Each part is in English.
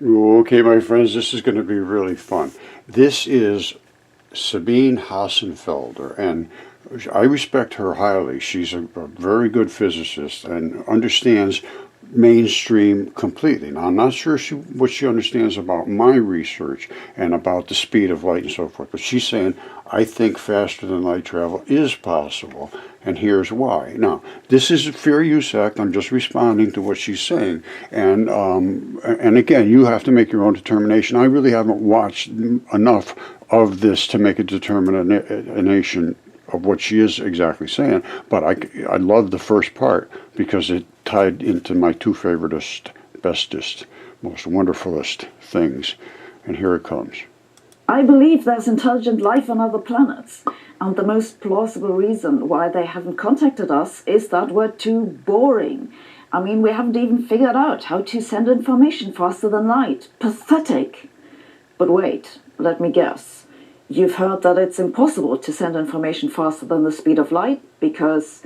Okay, my friends, this is going to be really fun. This is Sabine Hassenfelder, and I respect her highly. She's a very good physicist and understands mainstream completely. Now, I'm not sure what she understands about my research and about the speed of light and so forth, but she's saying, I think faster than light travel is possible, and here's why. Now, this is a fair use act. I'm just responding to what she's saying, and again, you have to make your own determination. I really haven't watched enough of this to make a determination of what she is exactly saying, but I love the first part because it tied into my two favoriteest, bestest, most wonderfulest things, and here it comes. I believe there's intelligent life on other planets, and the most plausible reason why they haven't contacted us is that we're too boring. I mean, we haven't even figured out how to send information faster than light. Pathetic! But wait, let me guess. You've heard that it's impossible to send information faster than the speed of light because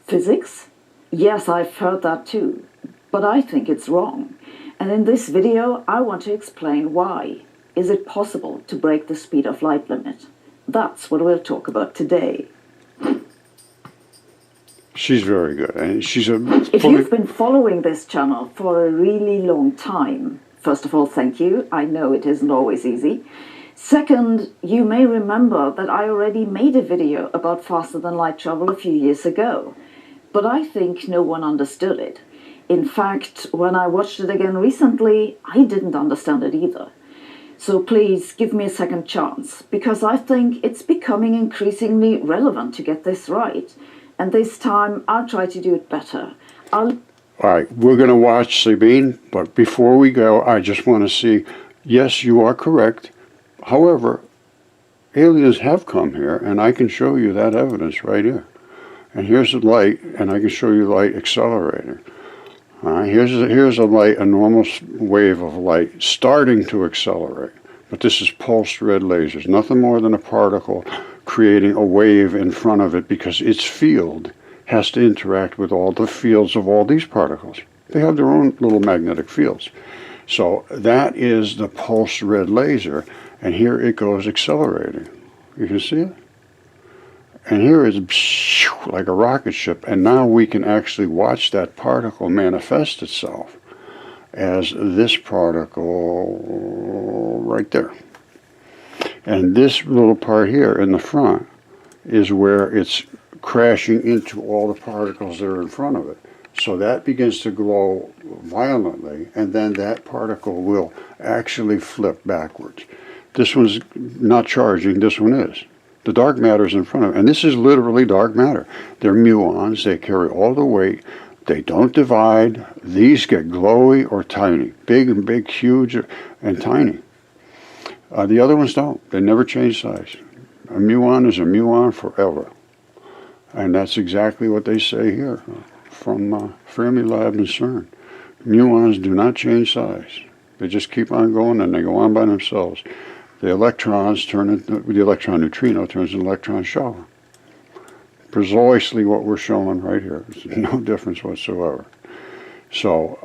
physics? Yes, I've heard that too, but I think it's wrong. And in this video, I want to explain why. Is it possible to break the speed of light limit? That's what we'll talk about today. She's very good, and she's If you've been following this channel for a really long time, first of all, thank you. I know it isn't always easy. Second, you may remember that I already made a video about faster than light travel a few years ago, but I think no one understood it. In fact, when I watched it again recently, I didn't understand it either. So please give me a second chance, because I think it's becoming increasingly relevant to get this right. And this time, I'll try to do it better. All right, we're going to watch Sabine, but before we go, I just want to see, yes, you are correct. However, aliens have come here, and I can show you that evidence right here. And here's the light, and I can show you light accelerating. All right, here's a light, a normal wave of light starting to accelerate. But this is pulsed red lasers, nothing more than a particle creating a wave in front of it because its field has to interact with all the fields of all these particles. They have their own little magnetic fields. So that is the pulsed red laser. And here it goes accelerating. You can see it? And here is like a rocket ship. And now we can actually watch that particle manifest itself as this particle right there. And this little part here in the front is where it's crashing into all the particles that are in front of it. So that begins to glow violently, and then that particle will actually flip backwards. This one's not charging, this one is. The dark matter is in front of it, and this is literally dark matter. They're muons, they carry all the weight, they don't divide. These get glowy or tiny, big and big, huge and tiny. The other ones don't, they never change size. A muon is a muon forever. And that's exactly what they say here from Fermilab and CERN. Muons do not change size. They just keep on going and they go on by themselves. The electrons turn into, the electron neutrino turns into an electron shower. Precisely what we're showing right here. There's no difference whatsoever. So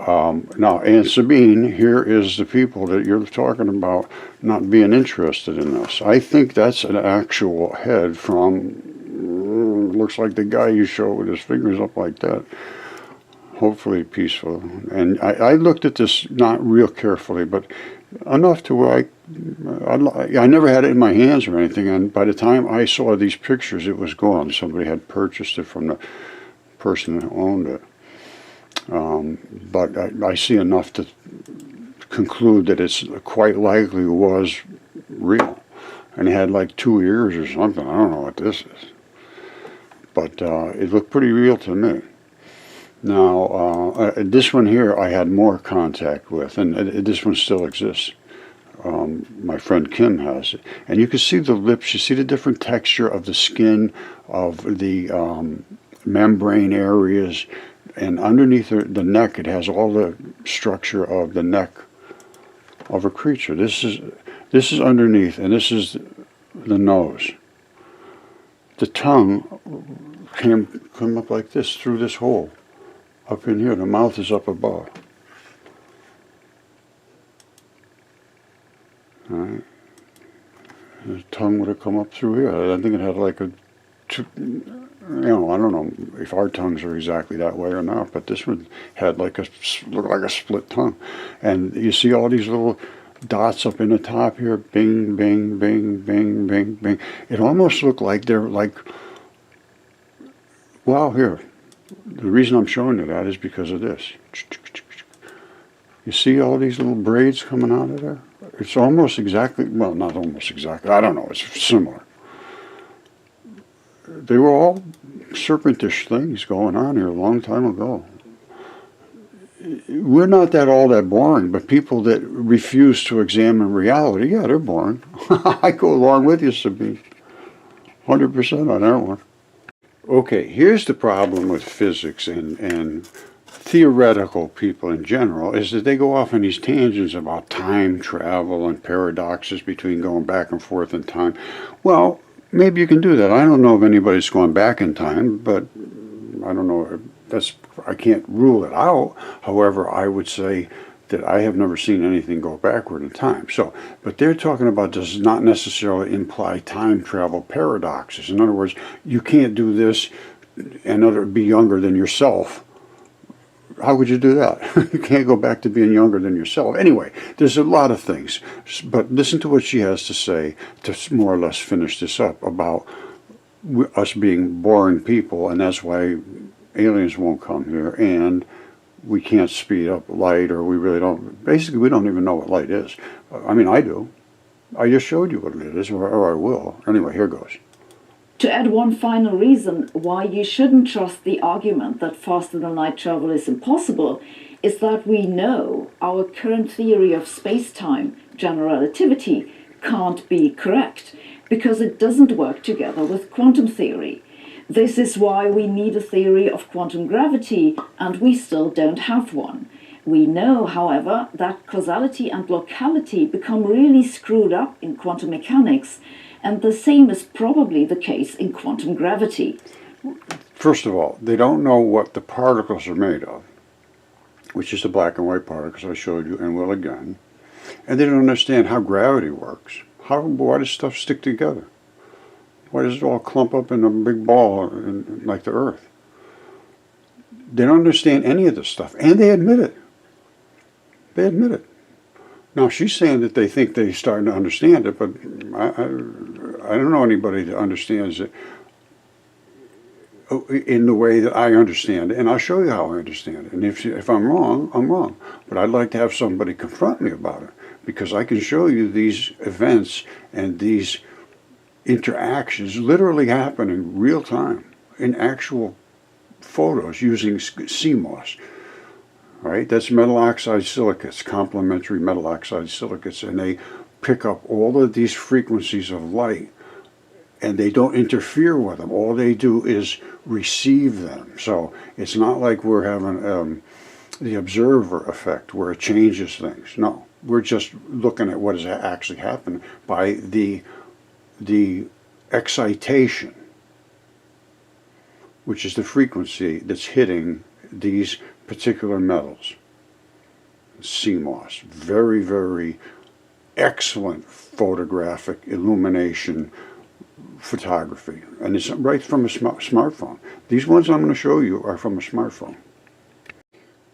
now, and Sabine, here is the people that you're talking about not being interested in this. I think that's an actual head from, looks like the guy you showed with his fingers up like that. Hopefully peaceful. And I looked at this not real carefully, but enough to where I never had it in my hands or anything, and by the time I saw these pictures, it was gone. Somebody had purchased it from the person who owned it. But I see enough to conclude that it's quite likely was real. And it had like 2 ears or something. I don't know what this is. But it looked pretty real to me. Now, this one here I had more contact with, and this one still exists. My friend Kim has it. And you can see the lips, you see the different texture of the skin, of the membrane areas, and underneath the neck it has all the structure of the neck of a creature. This is underneath, and this is the nose. The tongue came up like this through this hole. Up in here, the mouth is up above. All right. The tongue would have come up through here. I think it had like a, I don't know if our tongues are exactly that way or not, but this one had like looked like a split tongue. And you see all these little dots up in the top here, bing, bing, bing, bing, bing, bing. It almost looked like they're like, well, here. The reason I'm showing you that is because of this. You see all these little braids coming out of there? It's almost exactly, well, not almost exactly, I don't know, it's similar. They were all serpentish things going on here a long time ago. We're not all that boring, but people that refuse to examine reality, yeah, they're boring. I go along with you, Sabine. 100% on that one. Okay, here's the problem with physics and theoretical people in general, is that they go off on these tangents about time travel and paradoxes between going back and forth in time. Well, maybe you can do that. I don't know if anybody's gone back in time, but I don't know. I can't rule it out. However, I would say that I have never seen anything go backward in time. So, but they're talking about does not necessarily imply time travel paradoxes. In other words, you can't do this and be younger than yourself. How would you do that? You can't go back to being younger than yourself. Anyway, there's a lot of things. But listen to what she has to say to more or less finish this up about us being boring people, and that's why aliens won't come here, and we can't speed up light, or we really don't. Basically, we don't even know what light is. I mean, I do. I just showed you what it is, or I will. Anyway, here goes. To add one final reason why you shouldn't trust the argument that faster-than-light travel is impossible is that we know our current theory of space-time, general relativity, can't be correct because it doesn't work together with quantum theory. This is why we need a theory of quantum gravity, and we still don't have one. We know, however, that causality and locality become really screwed up in quantum mechanics, and the same is probably the case in quantum gravity. First of all, they don't know what the particles are made of, which is the black and white particles I showed you and will again. And they don't understand how gravity works. Why does stuff stick together? Why does it all clump up in a big ball like the Earth? They don't understand any of this stuff, and they admit it. They admit it. Now, she's saying that they think they're starting to understand it, but I don't know anybody that understands it in the way that I understand it, and I'll show you how I understand it. And if I'm wrong, I'm wrong. But I'd like to have somebody confront me about it, because I can show you these events and these interactions literally happen in real time, in actual photos using CMOS. Right? That's metal oxide silicates, complementary metal oxide silicates, and they pick up all of these frequencies of light, and they don't interfere with them. All they do is receive them. So it's not like we're having the observer effect where it changes things. No, we're just looking at what has actually happened by the excitation, which is the frequency that's hitting these particular metals. CMOS, very, very excellent photographic illumination photography, and it's right from a smartphone. These ones I'm going to show you are from a smartphone.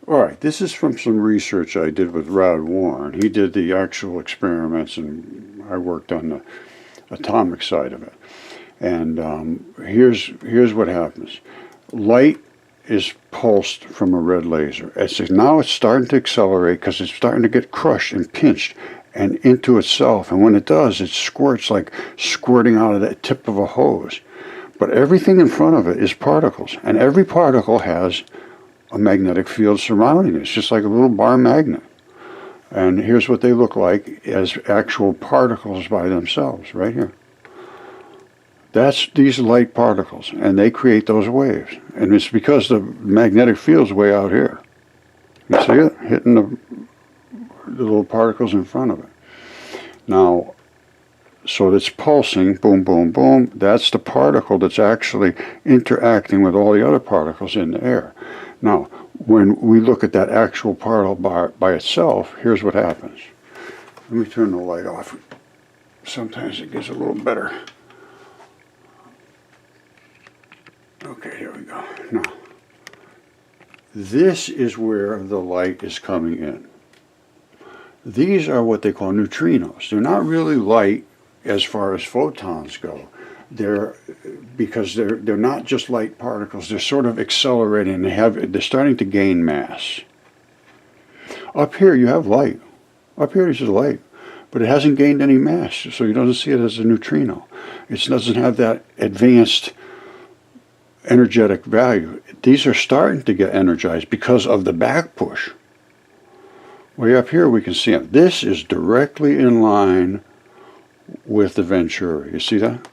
All right, this is from some research I did with Rod Warren. He did the actual experiments, and I worked on the atomic side of it. And here's what happens. Light is pulsed from a red laser. Now it's starting to accelerate because it's starting to get crushed and pinched and into itself. And when it does, it squirts like squirting out of the tip of a hose. But everything in front of it is particles. And every particle has a magnetic field surrounding it. It's just like a little bar magnet. And here's what they look like as actual particles by themselves, right here. That's these light particles, and they create those waves. And it's because the magnetic field's way out here. You see it? Hitting the little particles in front of it. Now, so it's pulsing, boom, boom, boom. That's the particle that's actually interacting with all the other particles in the air. Now, when we look at that actual particle by itself, here's what happens. Let me turn the light off. Sometimes it gets a little better. Okay, here we go. Now, this is where the light is coming in. These are what they call neutrinos. They're not really light as far as photons go. Because they're not just light particles. They're sort of accelerating. They're starting to gain mass. Up here you have light. Up here is light, but it hasn't gained any mass, so you don't see it as a neutrino. It doesn't have that advanced energetic value. These are starting to get energized because of the back push. Way up here we can see it. This is directly in line with the Venturi. You see that?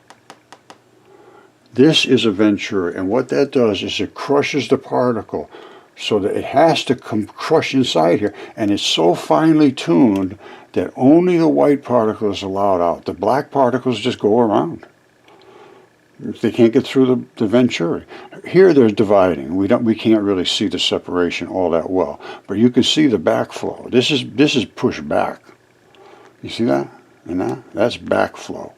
This is a Venturi, and what that does is it crushes the particle so that it has to come crush inside here, and it's so finely tuned that only the white particle is allowed out. The black particles just go around. They can't get through the Venturi. Here they're dividing. We can't really see the separation all that well, but you can see the backflow. This is pushed back. You see that? And that's backflow.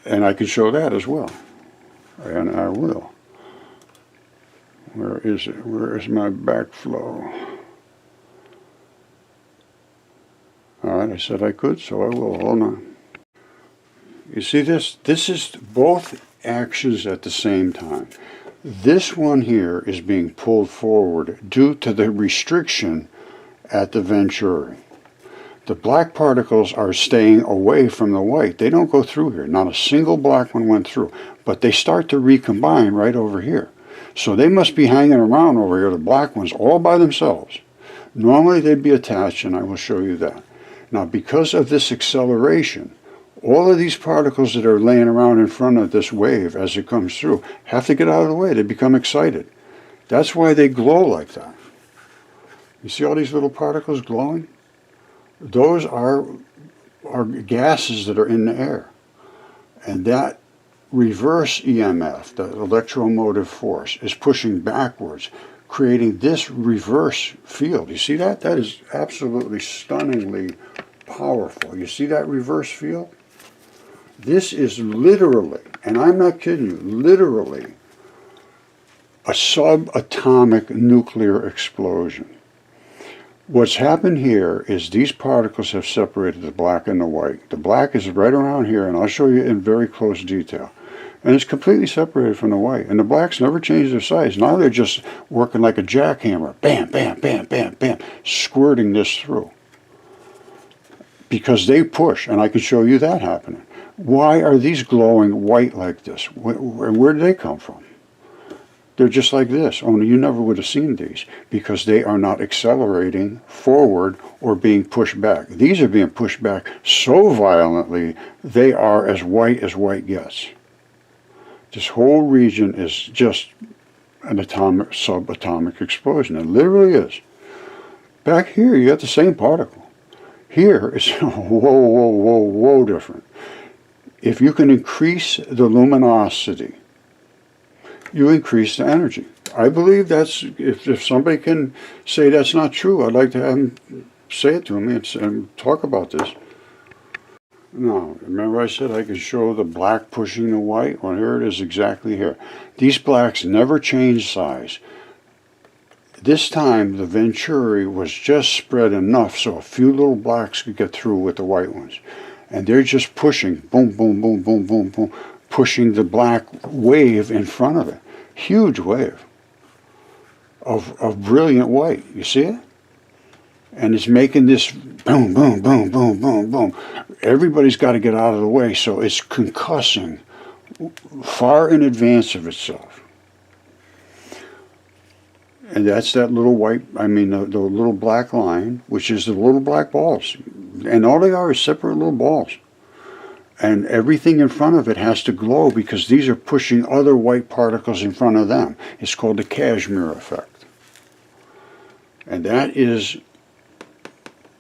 And I can show that as well. And I will. Where is it? Where is my backflow? All right, I said I could, so I will. Hold on. You see this? This is both actions at the same time. This one here is being pulled forward due to the restriction at the Venturi. The black particles are staying away from the white. They don't go through here. Not a single black one went through. But they start to recombine right over here. So they must be hanging around over here, the black ones, all by themselves. Normally they'd be attached, and I will show you that. Now, because of this acceleration, all of these particles that are laying around in front of this wave as it comes through have to get out of the way. They become excited. That's why they glow like that. You see all these little particles glowing? Those are gases that are in the air. And that reverse EMF, the electromotive force, is pushing backwards, creating this reverse field. You see that? That is absolutely stunningly powerful. You see that reverse field? This is literally, and I'm not kidding you, literally a subatomic nuclear explosion. What's happened here is these particles have separated the black and the white. The black is right around here, and I'll show you in very close detail. And it's completely separated from the white. And the blacks never change their size. Now they're just working like a jackhammer. Bam, bam, bam, bam, bam, squirting this through. Because they push, and I can show you that happening. Why are these glowing white like this? Where do they come from? They're just like this, only you never would have seen these because they are not accelerating forward or being pushed back. These are being pushed back so violently, they are as white gets. This whole region is just an subatomic explosion. It literally is. Back here, you got the same particle. Here, it's whoa different. If you can increase the luminosity, you increase the energy. I believe that's, if somebody can say that's not true, I'd like to have them say it to me and talk about this. Now, remember I said I could show the black pushing the white? Well, here it is exactly here. These blacks never change size. This time, the Venturi was just spread enough so a few little blacks could get through with the white ones. And they're just pushing, boom, boom, boom, boom, boom, boom, pushing the black wave in front of it. Huge wave of brilliant white. You see it? And it's making this boom, boom, boom, boom, boom, boom. Everybody's got to get out of the way, so it's concussing far in advance of itself. And that's that little white, the little black line, which is the little black balls. And all they are is separate little balls. And everything in front of it has to glow because these are pushing other white particles in front of them. It's called the Kashmir effect. And that is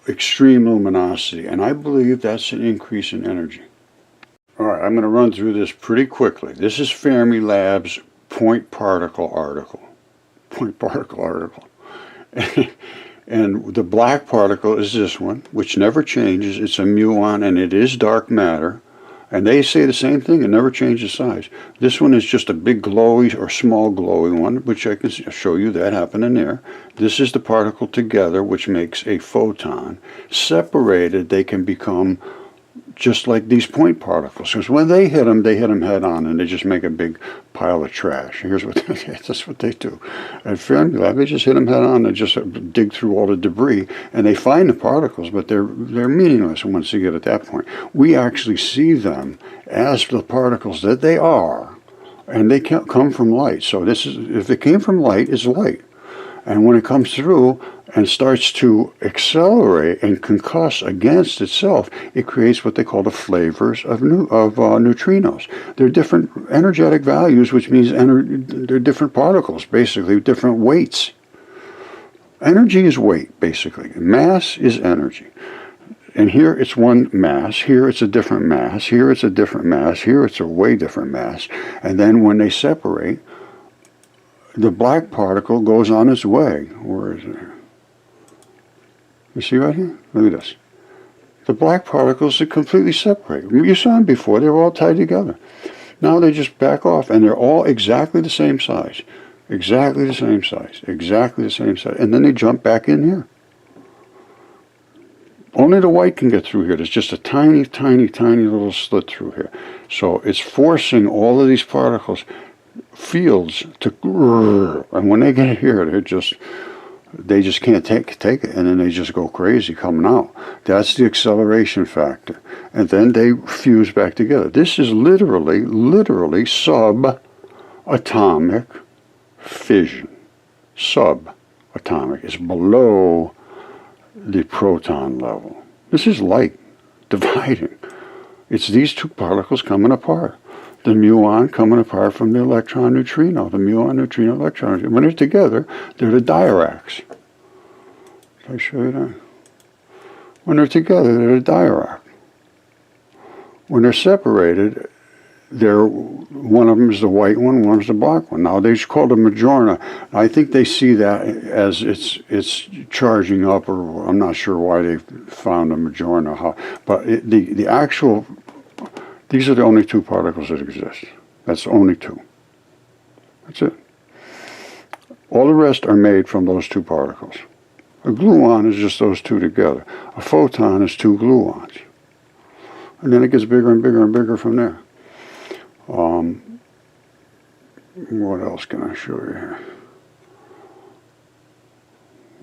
extreme luminosity. And I believe that's an increase in energy. All right, I'm going to run through this pretty quickly. This is Fermilab's point particle article. Point particle article. And the black particle is this one, which never changes. It's a muon, and it is dark matter. And they say the same thing, it never changes size. This one is just a big glowy or small glowy one, which I can show you that happening there. This is the particle together, which makes a photon. Separated, they can become just like these point particles. Because when they hit them head on, and they just make a big pile of trash. Here's what that's what they do. At Fermilab, they just hit them head on. They just dig through all the debris, and they find the particles, but they're meaningless once you get at that point. We actually see them as the particles that they are, and they can't come from light. So this is, if it came from light, it's light. And when it comes through and starts to accelerate and concuss against itself, it creates what they call the flavors of neutrinos. They're different energetic values, which means they're different particles, basically, different weights. Energy is weight, basically. Mass is energy. And here it's one mass, here it's a different mass, here it's a different mass, here it's a way different mass. And then when they separate, the black particle goes on its way. Where is it? You see right here? Look at this. The black particles are completely separate. You saw them before. They were all tied together. Now they just back off, and they're all exactly the same size. Exactly the same size. Exactly the same size. And then they jump back in here. Only the white can get through here. There's just a tiny, tiny, tiny little slit through here. So it's forcing all of these particles, fields, to, and when they get here, they just can't take it, and then they just go crazy coming out. That's the acceleration factor. And then they fuse back together. This is literally subatomic fission. Subatomic is below the proton level. This is light dividing. It's these two particles coming apart. The muon coming apart from the electron neutrino. The muon, neutrino, electron. When they're together, they're the diracs. Did I show you that? When they're together, they're the dirac. When they're separated, one of them is the white one, one is the black one. Now they call it a Majorna. I think they see that as it's charging up, or I'm not sure why they found a Majorna. But the actual, these are the only two particles that exist. That's only two. That's it. All the rest are made from those two particles. A gluon is just those two together. A photon is two gluons. And then it gets bigger and bigger and bigger from there. What else can I show you here?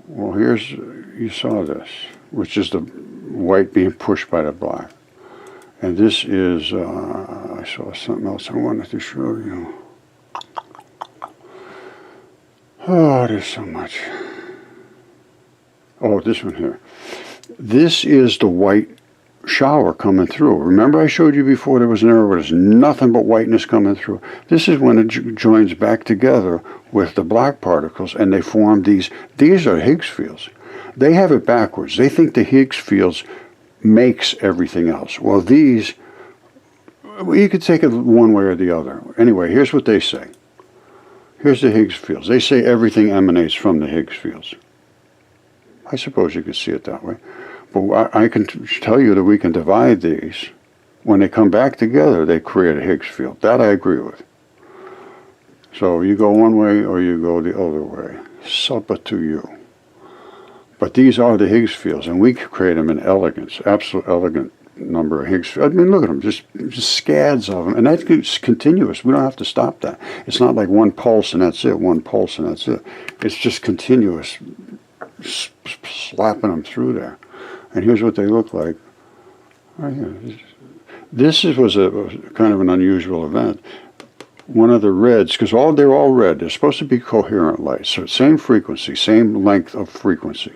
Well, you saw this, which is the white being pushed by the black. And this is, I saw something else I wanted to show you. Oh, there's so much. Oh, this one here. This is the white shower coming through. Remember I showed you before there was an area where there's nothing but whiteness coming through. This is when it joins back together with the black particles, and they form these. These are Higgs fields. They have it backwards. They think the Higgs fields makes everything else. Well, these, you could take it one way or the other. Anyway, here's what they say. Here's the Higgs fields. They say everything emanates from the Higgs fields. I suppose you could see it that way. But I can tell you that we can divide these. When they come back together, they create a Higgs field. That I agree with. So you go one way or you go the other way. Supper to you. But these are the Higgs fields, and we create them in elegance, absolute elegant number of Higgs fields. I mean, look at them, just scads of them. And that's continuous. We don't have to stop that. It's not like one pulse and that's it, one pulse and that's it. It's just continuous, slapping them through there. And here's what they look like. Right here. This was a kind of an unusual event. One of the reds, because they're all red. They're supposed to be coherent light. So same frequency, same length of frequency,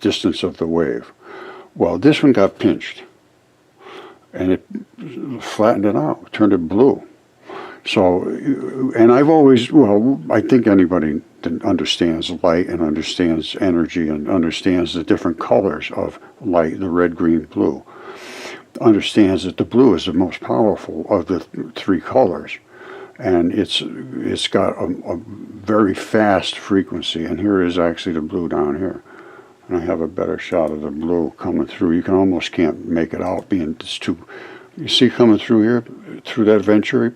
distance of the wave. Well, this one got pinched, and it flattened it out, turned it blue. So, and I've always, I think anybody that understands light and understands energy and understands the different colors of light, the red, green, blue, understands that the blue is the most powerful of the three colors. and it's got a very fast frequency. And here is actually the blue down here. And I have a better shot of the blue coming through. You can almost can't make it out being it's too. You see coming through here, through that Venturi,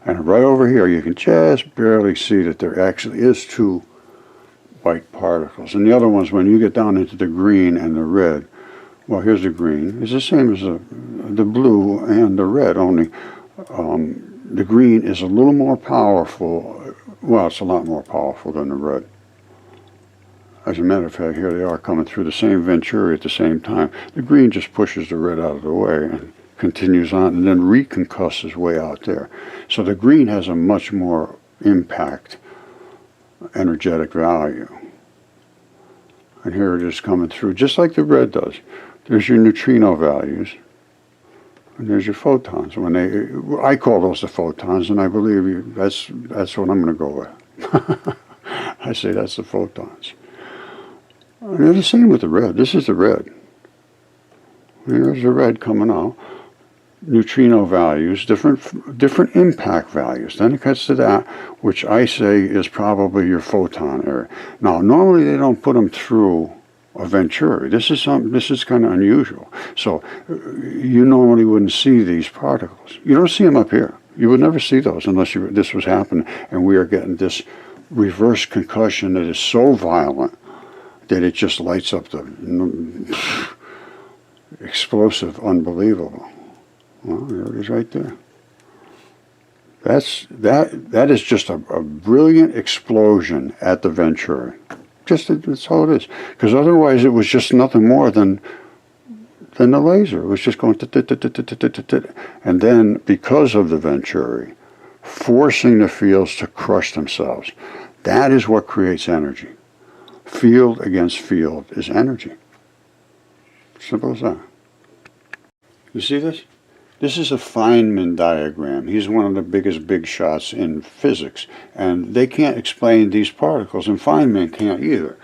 and right over here you can just barely see that there actually is two white particles. And the other ones, when you get down into the green and the red, well, here's the green. It's the same as the blue and the red, only the green is a little more powerful. Well, it's a lot more powerful than the red. As a matter of fact, here they are coming through the same Venturi at the same time. The green just pushes the red out of the way and continues on, and then reconcusses way out there. So the green has a much more impact, energetic value. And here it is coming through, just like the red does. There's your neutrino values, and there's your photons. I call those the photons, and I believe you, that's what I'm going to go with. I say that's the photons. And they're the same with the red. This is the red. Here's the red coming out. Neutrino values, different impact values. Then it gets to that, which I say is probably your photon area. Now, normally they don't put them through a Venturi. This is kind of unusual. So you normally wouldn't see these particles. You don't see them up here. You would never see those unless this was happening, and we are getting this reverse concussion that is so violent that it just lights up the explosive, unbelievable. Well, there it is right there. That is just a brilliant explosion at the Venturi. That's all it is. Because otherwise it was just nothing more than the laser. It was just going and then because of the Venturi, forcing the fields to crush themselves. That is what creates energy. Field against field is energy. Simple as that. You see this? This is a Feynman diagram. He's one of the biggest big shots in physics. And they can't explain these particles, and Feynman can't either.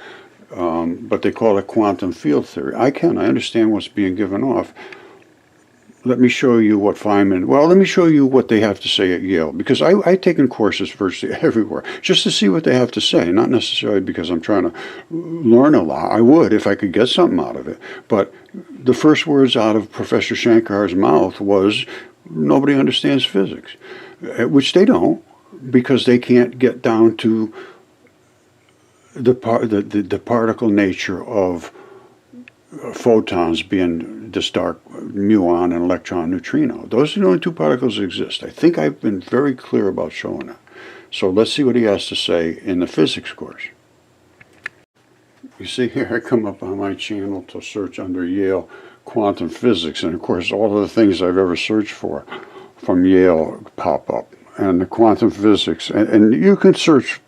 But they call it quantum field theory. I can. I understand what's being given off. Let me show you what Feynman... Well, let me show you what they have to say at Yale. Because I've taken courses virtually everywhere just to see what they have to say. Not necessarily because I'm trying to learn a lot. I would if I could get something out of it. But the first words out of Professor Shankar's mouth was, nobody understands physics. Which they don't, because they can't get down to the particle nature of photons being this dark muon and electron neutrino. Those are the only two particles that exist. I think I've been very clear about showing that. So let's see what he has to say in the physics course. You see here, I come up on my channel to search under Yale quantum physics, and of course all of the things I've ever searched for from Yale pop up. And the quantum physics, and you can search,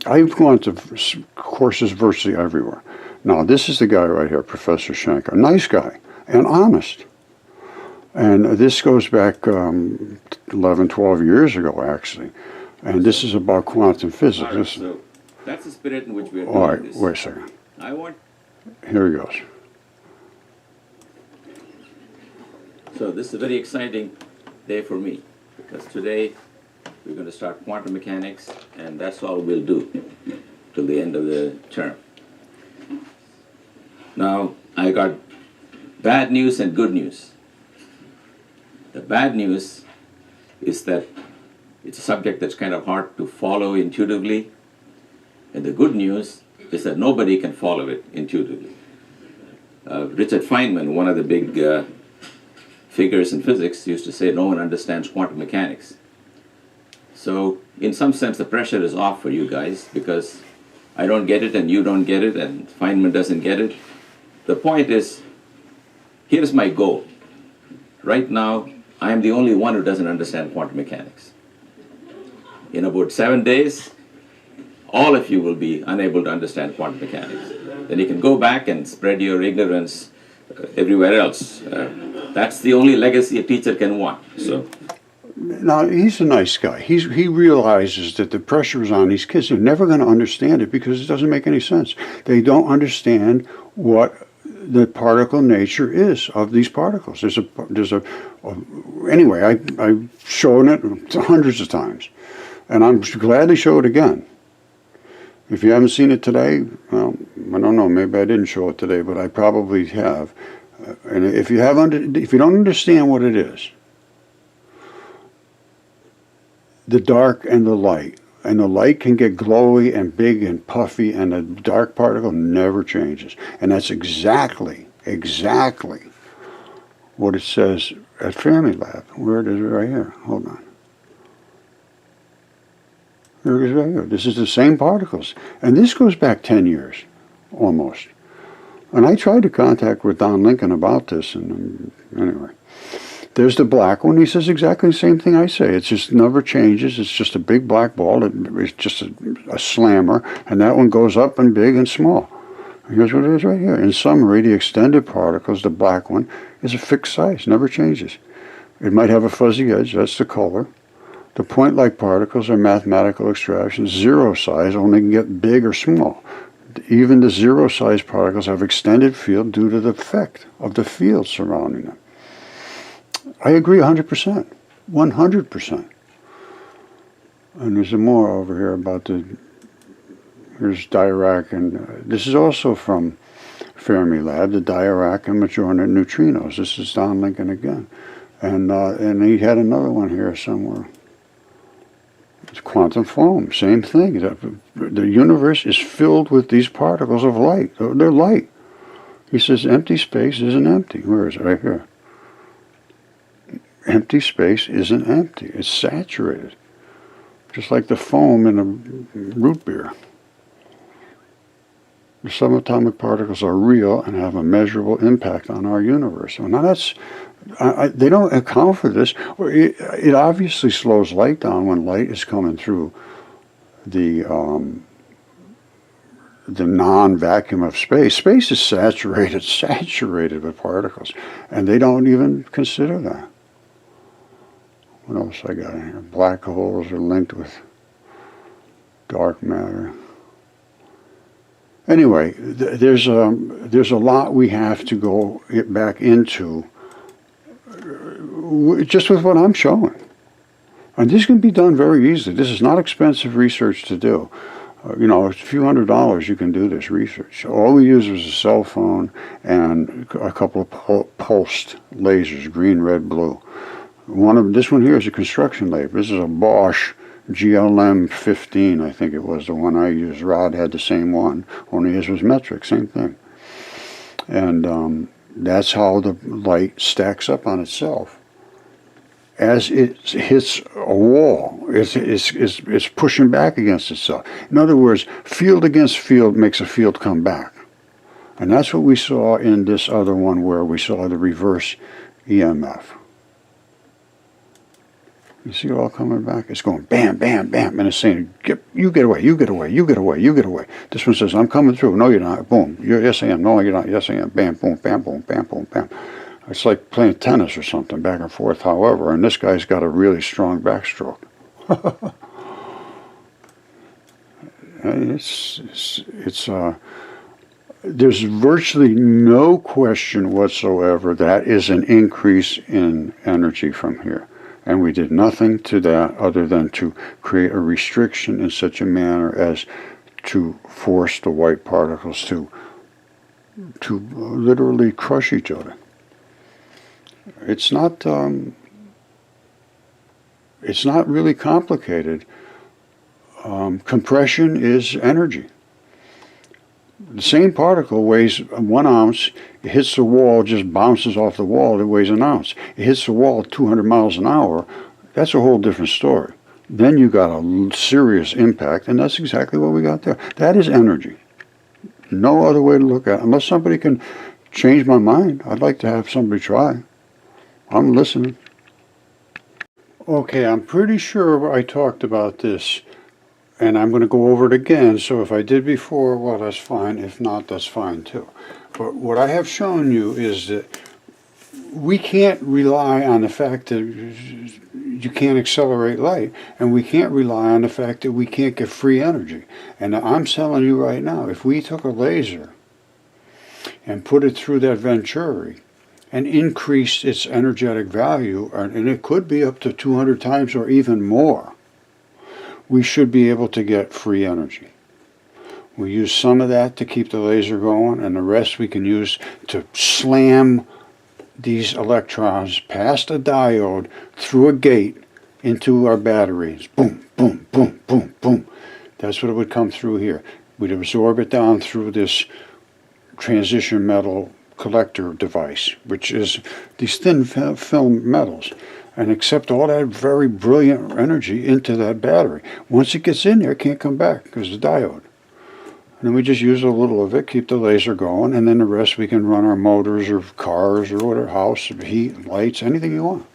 I've gone to courses virtually everywhere. Now, this is the guy right here, Professor Shankar. Nice guy and honest. And this goes back 11, 12 years ago, actually. And this is about quantum physics. All right, so that's the spirit in which we are doing all right, this. wait a second. Here he goes. So this is a very exciting day for me, because today we're going to start quantum mechanics, and that's all we'll do till the end of the term. Now, I got bad news and good news. The bad news is that it's a subject that's kind of hard to follow intuitively, and the good news is that nobody can follow it intuitively. Richard Feynman, one of the big figures in physics, used to say no one understands quantum mechanics. So, in some sense, the pressure is off for you guys, because I don't get it and you don't get it and Feynman doesn't get it. The point is, here's my goal. Right now, I am the only one who doesn't understand quantum mechanics. In about 7 days, all of you will be unable to understand quantum mechanics. Then you can go back and spread your ignorance everywhere else. That's the only legacy a teacher can want. So. Now, he's a nice guy. He realizes that the pressure is on these kids. They're never going to understand it because it doesn't make any sense. They don't understand what the particle nature is of these particles. Anyway, I've shown it hundreds of times, and I'm glad to show it again. If you haven't seen it today, well, I don't know, maybe I didn't show it today, but I probably have. And if you don't understand what it is, the dark and the light can get glowy and big and puffy, and the dark particle never changes. And that's exactly what it says at Fermilab. Where it is right here. Hold on. Here it is right here. This is the same particles. And this goes back 10 years, almost. And I tried to contact with Don Lincoln about this, and anyway. There's the black one. He says exactly the same thing I say. It just never changes. It's just a big black ball. It's just a slammer, and that one goes up and big and small. And here's what it is right here. In summary, the extended particles, the black one, is a fixed size, never changes. It might have a fuzzy edge. That's the color. The point-like particles are mathematical extractions. Zero size only can get big or small. Even the zero-size particles have extended field due to the effect of the field surrounding them. I agree 100%. 100%. And there's more over here about here's Dirac, and this is also from Fermilab, the Dirac and Majorna neutrinos. This is Don Lincoln again. And he had another one here somewhere. It's quantum foam, same thing. The universe is filled with these particles of light. They're light. He says empty space isn't empty. Where is it? Right here. Empty space isn't empty. It's saturated. Just like the foam in a root beer. The subatomic particles are real and have a measurable impact on our universe. So now they don't account for this. It obviously slows light down when light is coming through the non-vacuum of space. Space is saturated with particles, and they don't even consider that. What else I got in here? Black holes are linked with dark matter. Anyway, there's a lot we have to go back into just with what I'm showing. And this can be done very easily. This is not expensive research to do. A few $100s you can do this research. All we use was a cell phone and a couple of pulsed lasers, green, red, blue. This one here is a construction laser. This is a Bosch GLM 15, I think it was the one I used. Rod had the same one, only his was metric, same thing. And that's how the light stacks up on itself. As it hits a wall, it's pushing back against itself. In other words, field against field makes a field come back. And that's what we saw in this other one where we saw the reverse EMF. You see it all coming back? It's going bam, bam, bam, and it's saying, you get away, you get away, you get away, you get away. This one says, I'm coming through. No, you're not. Boom. Yes, I am. No, you're not. Yes, I am. Bam, boom, bam, boom, bam, boom, bam. It's like playing tennis or something, back and forth, however, and this guy's got a really strong backstroke. There's virtually no question whatsoever that is an increase in energy from here. And we did nothing to that other than to create a restriction in such a manner as to force the white particles to literally crush each other. It's not really complicated. Compression is energy. The same particle weighs 1 ounce. It hits the wall, just bounces off the wall. It weighs 1 ounce. It hits the wall at 200 miles an hour. That's a whole different story. Then you got a serious impact, and that's exactly what we got there. That is energy. No other way to look at it. Unless somebody can change my mind, I'd like to have somebody try. I'm listening. Okay, I'm pretty sure I talked about this, and I'm going to go over it again. So if I did before, well, that's fine. If not, that's fine too. But what I have shown you is that we can't rely on the fact that you can't accelerate light, and we can't rely on the fact that we can't get free energy. And I'm telling you right now, if we took a laser and put it through that Venturi and increased its energetic value, and it could be up to 200 times or even more, we should be able to get free energy. We use some of that to keep the laser going, and the rest we can use to slam these electrons past a diode through a gate into our batteries. Boom, boom, boom, boom, boom. That's what it would come through here. We'd absorb it down through this transition metal collector device, which is these thin film metals, and accept all that very brilliant energy into that battery. Once it gets in there, it can't come back because of the diode. And then we just use a little of it, keep the laser going, and then the rest we can run our motors or cars or whatever, house, heat, lights, anything you want.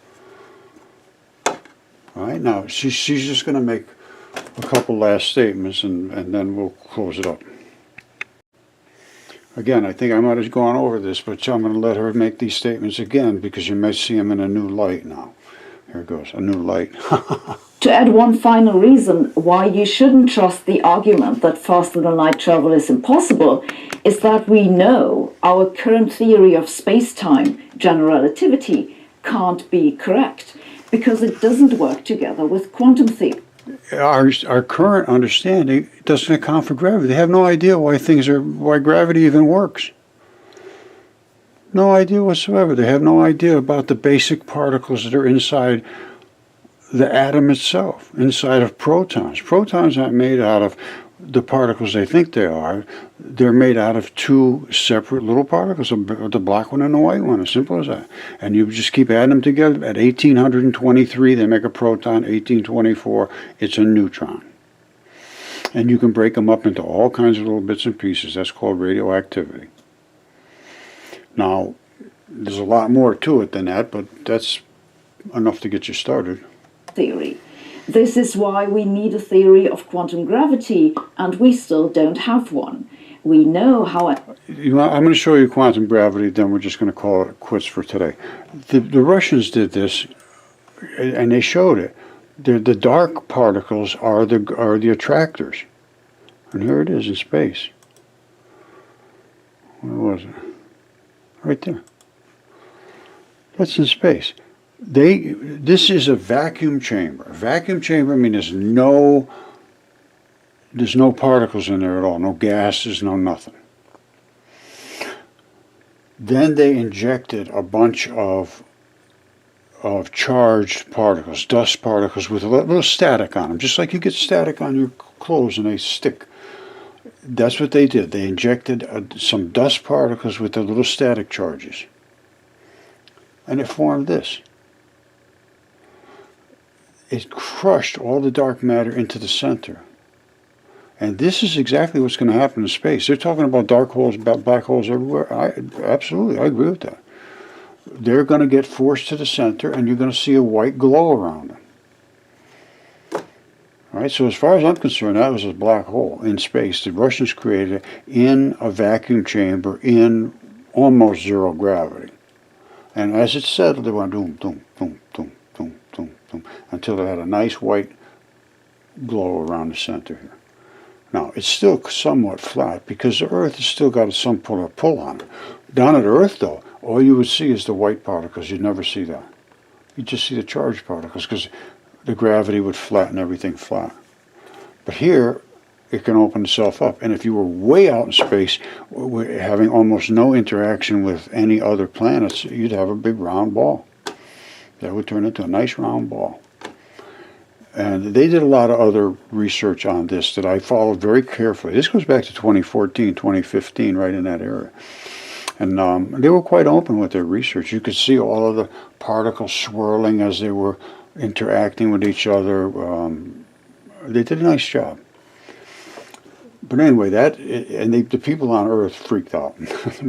All right, now she's just going to make a couple last statements, and then we'll close it up. Again, I think I might have gone over this, but I'm going to let her make these statements again because you might see them in a new light now. Here it goes, a new light. To add one final reason why you shouldn't trust the argument that faster than light travel is impossible is that we know our current theory of space-time, general relativity, can't be correct because it doesn't work together with quantum theory. Our current understanding doesn't account for gravity. They have no idea why gravity even works. No idea whatsoever. They have no idea about the basic particles that are inside the atom itself, inside of protons. Protons aren't made out of the particles they think they are. They're made out of two separate little particles, the black one and the white one, as simple as that. And you just keep adding them together. At 1823, they make a proton. 1824, it's a neutron. And you can break them up into all kinds of little bits and pieces. That's called radioactivity. Now, there's a lot more to it than that, but that's enough to get you started. Theory. This is why we need a theory of quantum gravity, and we still don't have one. We know how... I'm going to show you quantum gravity, then we're just going to call it quits for today. The Russians did this, and they showed it. The dark particles are the attractors. And here it is in space. Where was it? Right there. That's in space. This is a vacuum chamber. A vacuum chamber, I mean, there's no particles in there at all, no gases, no nothing. Then they injected a bunch of charged particles, dust particles with a little static on them, just like you get static on your clothes and they stick. That's what they did. They injected some dust particles with the little static charges. And it formed this. It crushed all the dark matter into the center. And this is exactly what's going to happen in space. They're talking about dark holes, about black holes everywhere. Absolutely, I agree with that. They're going to get forced to the center, and you're going to see a white glow around them. All right, so as far as I'm concerned, that was a black hole in space. The Russians created it in a vacuum chamber in almost zero gravity. And as it settled, it went boom, boom, boom, boom, boom, boom, boom, until it had a nice white glow around the center here. Now, it's still somewhat flat because the Earth has still got some pull on it. Down at Earth, though, all you would see is the white particles. You'd never see that. You'd just see the charged particles because the gravity would flatten everything flat. But here, it can open itself up. And if you were way out in space, having almost no interaction with any other planets, you'd have a big round ball. That would turn into a nice round ball. And they did a lot of other research on this that I followed very carefully. This goes back to 2014, 2015, right in that area. And they were quite open with their research. You could see all of the particles swirling as they were interacting with each other. They did a nice job. But anyway, the people on Earth freaked out.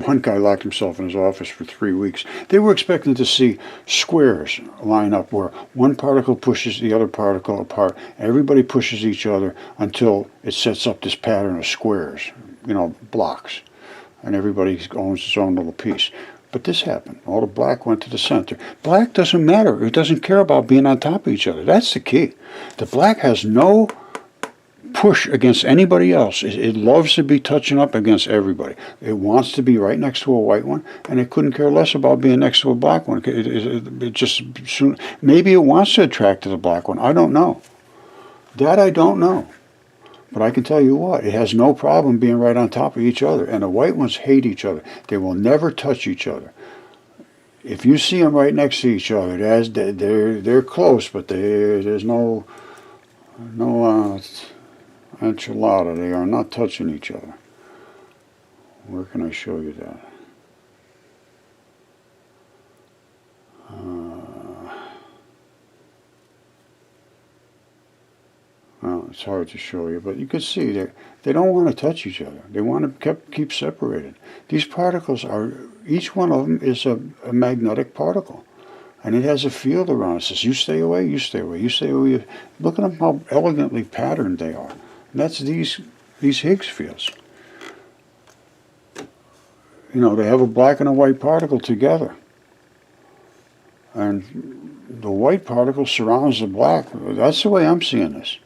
One guy locked himself in his office for 3 weeks. They were expecting to see squares line up where one particle pushes the other particle apart. Everybody pushes each other until it sets up this pattern of squares, blocks. And everybody owns his own little piece. But this happened. All the black went to the center. Black doesn't matter. It doesn't care about being on top of each other. That's the key. The black has no push against anybody else. It loves to be touching up against everybody. It wants to be right next to a white one, and it couldn't care less about being next to a black one. It just soon, maybe it wants to attract to the black one. I don't know. That I don't know. But I can tell you what, it has no problem being right on top of each other. And the white ones hate each other. They will never touch each other. If you see them right next to each other, they're close, but there's no enchilada. They are not touching each other. Where can I show you that? Well, it's hard to show you, but you can see they don't want to touch each other. They want to keep separated. These particles are, each one of them is a magnetic particle. And it has a field around it. It says, you stay away, you stay away, you stay away. Look at them, how elegantly patterned they are. And that's these Higgs fields. You know, they have a black and a white particle together. And the white particle surrounds the black. That's the way I'm seeing this.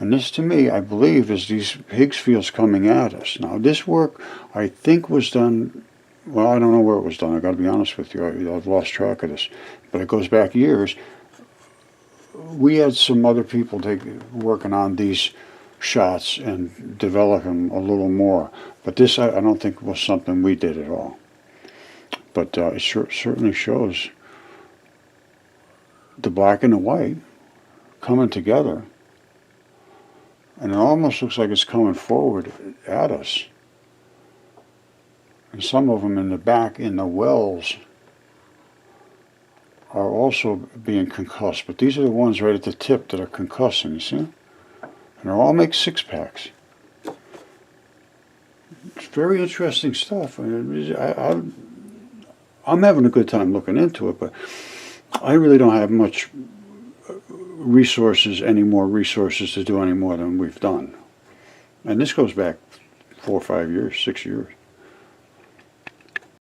And this, to me, I believe, is these Higgs fields coming at us. Now, this work, I think, was done, well, I don't know where it was done. I've got to be honest with you. I've lost track of this. But it goes back years. We had some other people working on these shots and develop them a little more. But this, I don't think, was something we did at all. But it certainly shows the black and the white coming together. And it almost looks like it's coming forward at us. And some of them in the back, in the wells, are also being concussed. But these are the ones right at the tip that are concussing, you see? And they all make six-packs. It's very interesting stuff. I'm having a good time looking into it, but I really don't have much any more resources to do any more than we've done. And this goes back 4 or 5 years, 6 years.